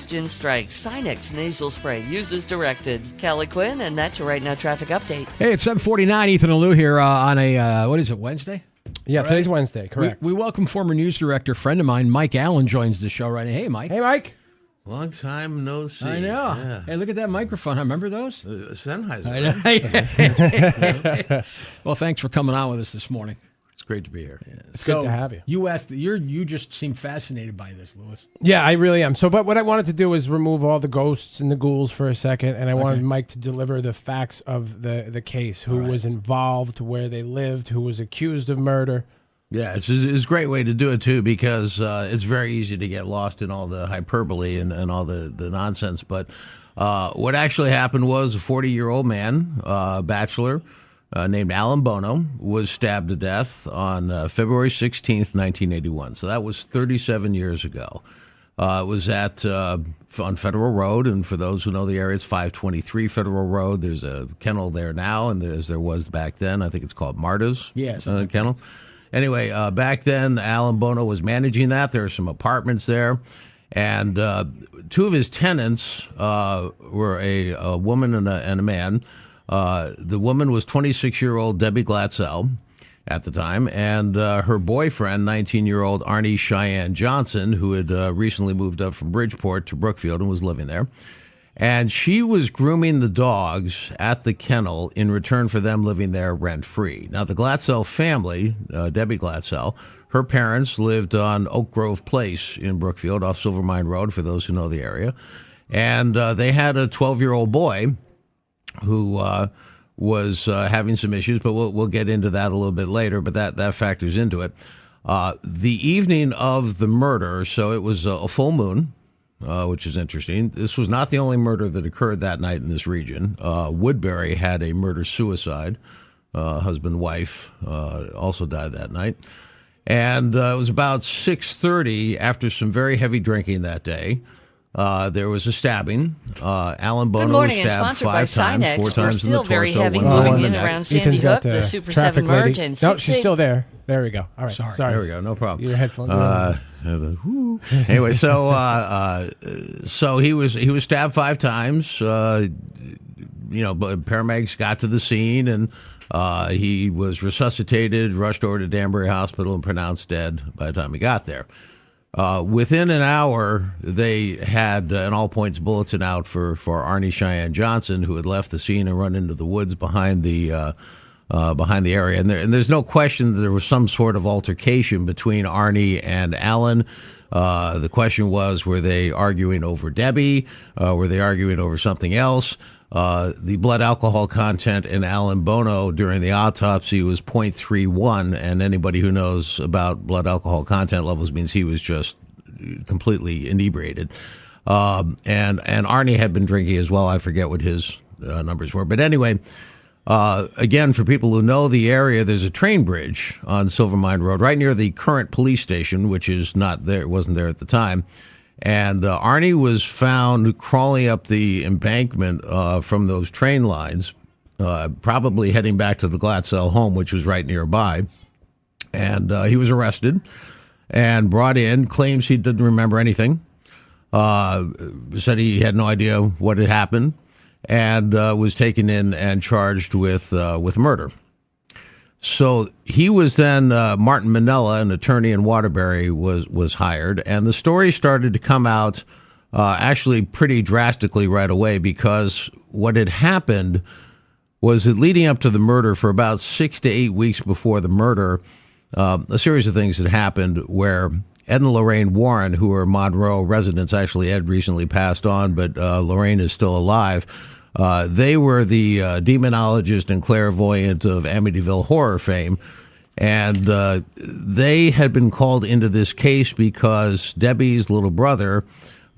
Congestion strikes. Sinex nasal spray. Use as directed. Kelly Quinn, and that's your Right Now traffic update. Hey, it's 7:49. Ethan and Lou here on a, what is it, Wednesday? Yeah, right. Today's Wednesday, correct. We welcome former news director, friend of mine, Mike Allen, joins the show right now. Hey, Mike. Hey, Mike. Long time no see. I know. Yeah. Hey, look at that microphone. Remember those? Sennheiser. I know. Well, thanks for coming on with us this morning. It's great to be here. Yeah. It's good to have you. You just seem fascinated by this, Louis. Yeah, I really am. So, but what I wanted to do is remove all the ghosts and the ghouls for a second, and I wanted Mike to deliver the facts of the case, who was involved, where they lived, who was accused of murder. Yeah, it's a great way to do it, too, because it's very easy to get lost in all the hyperbole and all the nonsense. But what actually happened was a 40-year-old man, bachelor, named Alan Bono, was stabbed to death on February 16th, 1981. So that was 37 years ago. It was on Federal Road, and for those who know the area, it's 523 Federal Road. There's a kennel there now, and as there was back then, I think it's called Marta's kennel. Anyway, back then, Alan Bono was managing that. There were some apartments there, and two of his tenants were a woman and a man. The woman was 26-year-old Debbie Glatzel at the time, and her boyfriend, 19-year-old Arne Cheyenne Johnson, who had recently moved up from Bridgeport to Brookfield and was living there. And she was grooming the dogs at the kennel in return for them living there rent-free. Now, the Glatzel family, Debbie Glatzel, her parents lived on Oak Grove Place in Brookfield off Silver Mine Road, for those who know the area. And they had a 12-year-old boy who was having some issues, but we'll get into that a little bit later, but that factors into it. The evening of the murder, so it was a full moon, which is interesting. This was not the only murder that occurred that night in this region. Woodbury had a murder-suicide. Husband, wife also died that night. And it was about 6:30 after some very heavy drinking that day. There was a stabbing. Alan Bono was stabbed 5 times, 4 times in the torso. We're still very heavy one moving in neck. around Sandy Hook, the Super 7 merge. And No, she's still there. There we go. All right. Sorry. There we go. No problem. Your headphones. Anyway, so he was stabbed 5 times. But paramedics got to the scene, and he was resuscitated, rushed over to Danbury Hospital, and pronounced dead by the time he got there. Within an hour, they had an all-points bulletin out for Arne Cheyenne Johnson, who had left the scene and run into the woods behind the area. And there's no question that there was some sort of altercation between Arne and Alan. The question was, were they arguing over Debbie? Were they arguing over something else? The blood alcohol content in Alan Bono during the autopsy was 0.31, and anybody who knows about blood alcohol content levels means he was just completely inebriated. And Arne had been drinking as well. I forget what his numbers were. But anyway, again, for people who know the area, there's a train bridge on Silver Mine Road right near the current police station, which is not there, wasn't there at the time. And Arne was found crawling up the embankment from those train lines, probably heading back to the Glatzel home, which was right nearby. And he was arrested and brought in, claims he didn't remember anything, said he had no idea what had happened, and was taken in and charged with murder. So he was then, Martin Manella, an attorney in Waterbury, was hired, and the story started to come out actually pretty drastically right away, because what had happened was that leading up to the murder, for about 6 to 8 weeks before the murder, a series of things had happened where Ed and Lorraine Warren, who are Monroe residents, actually Ed recently passed on, but Lorraine is still alive. They were the demonologist and clairvoyant of Amityville horror fame, and they had been called into this case because Debbie's little brother,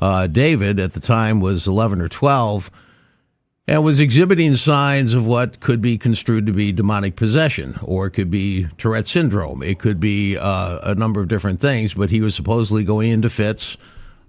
David, at the time was 11 or 12, and was exhibiting signs of what could be construed to be demonic possession, or it could be Tourette syndrome. It could be a number of different things, but he was supposedly going into fits,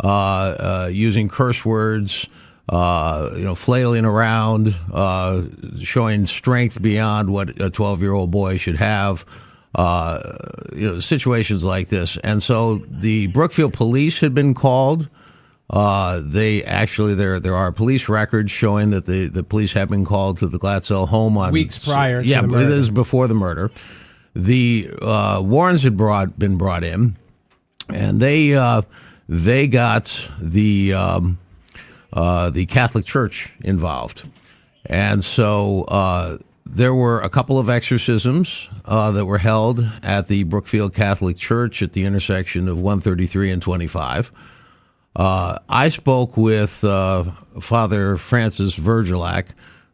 using curse words, flailing around, showing strength beyond what a 12-year-old boy should have, situations like this. And so the Brookfield police had been called They actually there are police records showing that the police have been called to the Glatzel home on Weeks prior to yeah, the murder. this is before the murder. The Warrens had been brought in, and they got the Catholic Church involved, and so there were a couple of exorcisms that were held at the Brookfield Catholic Church at the intersection of 133 and 25. I spoke with Father Francis Virgilac,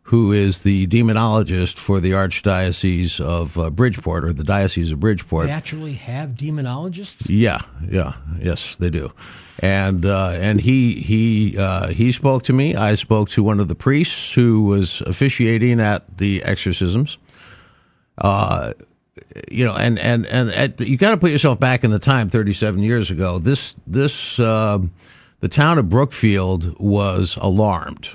who is the demonologist for the Archdiocese of Bridgeport, or the Diocese of Bridgeport. They actually have demonologists? Yes, they do. And he spoke to me. I spoke to one of the priests who was officiating at the exorcisms. And you got to put yourself back in the time, 37 years ago. The town of Brookfield was alarmed.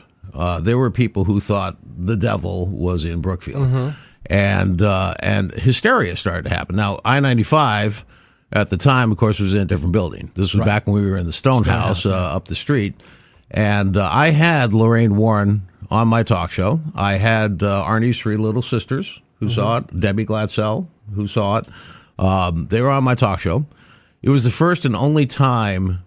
There were people who thought the devil was in Brookfield, and hysteria started to happen. Now, I-95 at the time, of course, was in a different building. This was back when we were in the Stone House up the street, and I had Lorraine Warren on my talk show. I had Arnie's three little sisters who saw it, Debbie Glatzel who saw it. They were on my talk show. It was the first and only time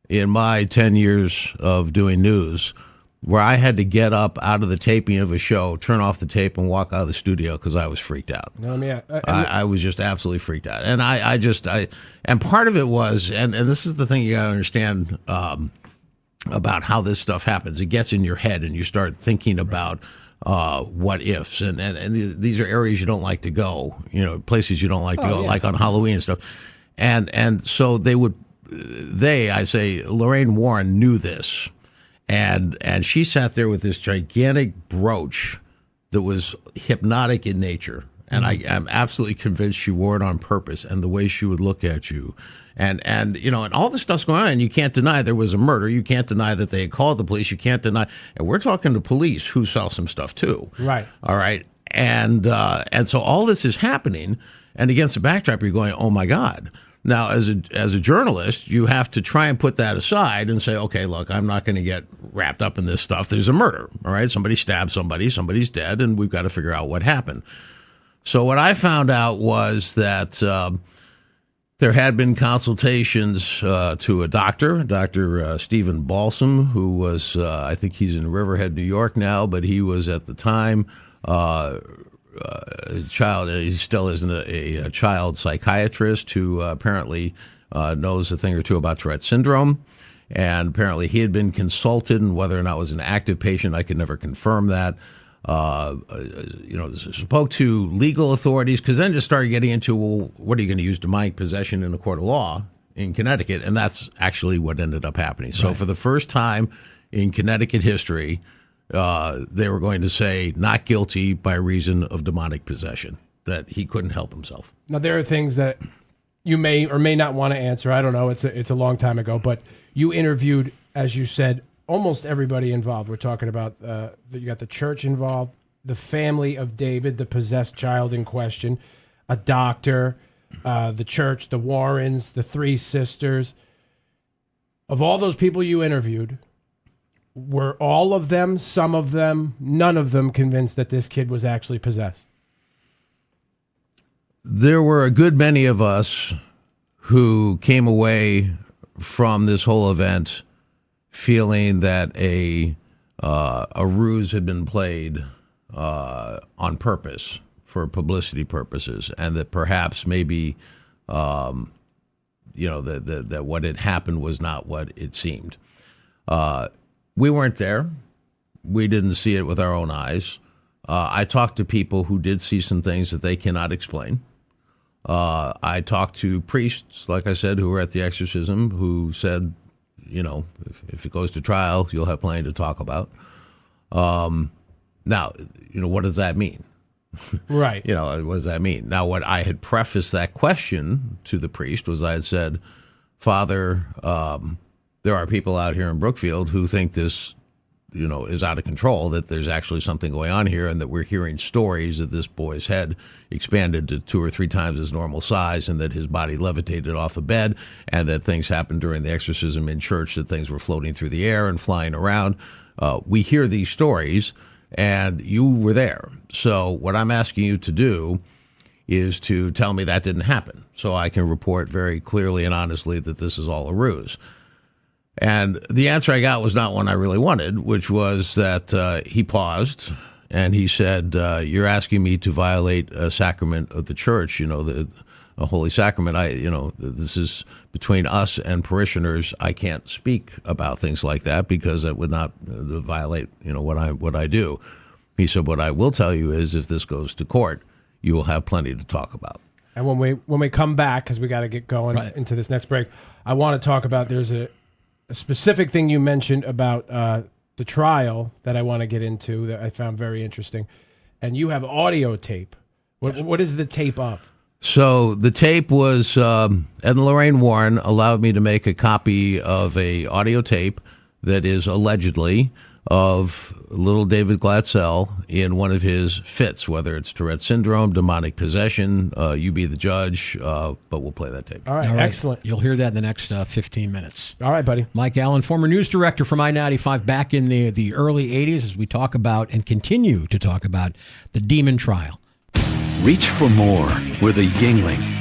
in my 10 years of doing news where I had to get up out of the taping of a show, turn off the tape, and walk out of the studio because I was freaked out. I was just absolutely freaked out. And and part of it was, and this is the thing you got to understand about how this stuff happens. It gets in your head and you start thinking about what ifs. And these are areas you don't like to go, places you don't like to go, like on Halloween and stuff. And so Lorraine Warren knew this. And she sat there with this gigantic brooch that was hypnotic in nature. And I'm absolutely convinced she wore it on purpose, and the way she would look at you. And all this stuff's going on, and you can't deny there was a murder. You can't deny that they had called the police. You can't deny. And we're talking to police who saw some stuff too. Right. All right. And so all this is happening, and against the backdrop, you're going, oh my God. Now, as a journalist, you have to try and put that aside and say, okay, look, I'm not going to get wrapped up in this stuff. There's a murder, all right? Somebody stabbed somebody, somebody's dead, and we've got to figure out what happened. So what I found out was that there had been consultations to a doctor, Dr. Stephen Balsam, who was, I think he's in Riverhead, New York now, but he was at the time a child. He still isn't a child psychiatrist who apparently knows a thing or two about Tourette syndrome, and apparently he had been consulted, and whether or not it was an active patient, I could never confirm that. Spoke to legal authorities, because then just started getting into, well, what are you going to use demonic possession in a court of law in Connecticut? And that's actually what ended up happening. So for the first time in Connecticut history, they were going to say not guilty by reason of demonic possession, that he couldn't help himself. Now, there are things that you may or may not want to answer. I don't know. It's a long time ago, but you interviewed, as you said, almost everybody involved. We're talking about you got the church involved, the family of David, the possessed child in question, a doctor, the church, the Warrens, the three sisters. Of all those people you interviewed, were all of them, some of them, none of them convinced that this kid was actually possessed? There were a good many of us who came away from this whole event feeling that a ruse had been played on purpose for publicity purposes, and that perhaps maybe that what had happened was not what it seemed. We weren't there. We didn't see it with our own eyes. I talked to people who did see some things that they cannot explain. I talked to priests, like I said, who were at the exorcism, who said, if it goes to trial, you'll have plenty to talk about. Now, what does that mean? Right. What does that mean? Now, what I had prefaced that question to the priest was I had said, Father, there are people out here in Brookfield who think this is out of control, that there's actually something going on here, and that we're hearing stories that this boy's head expanded to 2 or 3 times his normal size, and that his body levitated off a bed, and that things happened during the exorcism in church, that things were floating through the air and flying around. We hear these stories, and you were there. So what I'm asking you to do is to tell me that didn't happen, so I can report very clearly and honestly that this is all a ruse. And the answer I got was not one I really wanted, which was that he paused and he said, "You're asking me to violate a sacrament of the church, a holy sacrament. This is between us and parishioners. I can't speak about things like that because that would not violate, what I do." He said, "What I will tell you is, if this goes to court, you will have plenty to talk about." And when we come back, because we got to get going into this next break, I want to talk about, there's a specific thing you mentioned about the trial that I want to get into that I found very interesting. And you have audio tape. What is the tape of? So the tape was, Ed and Lorraine Warren allowed me to make a copy of a audio tape that is allegedly of little David Glatzel in one of his fits, whether it's Tourette syndrome, demonic possession. You be the judge, but we'll play that tape. All right, excellent. You'll hear that in the next 15 minutes. All right, buddy. Mike Allen, former news director from I-95, back in the early 80s as we talk about and continue to talk about the demon trial. Reach for more with a Yingling.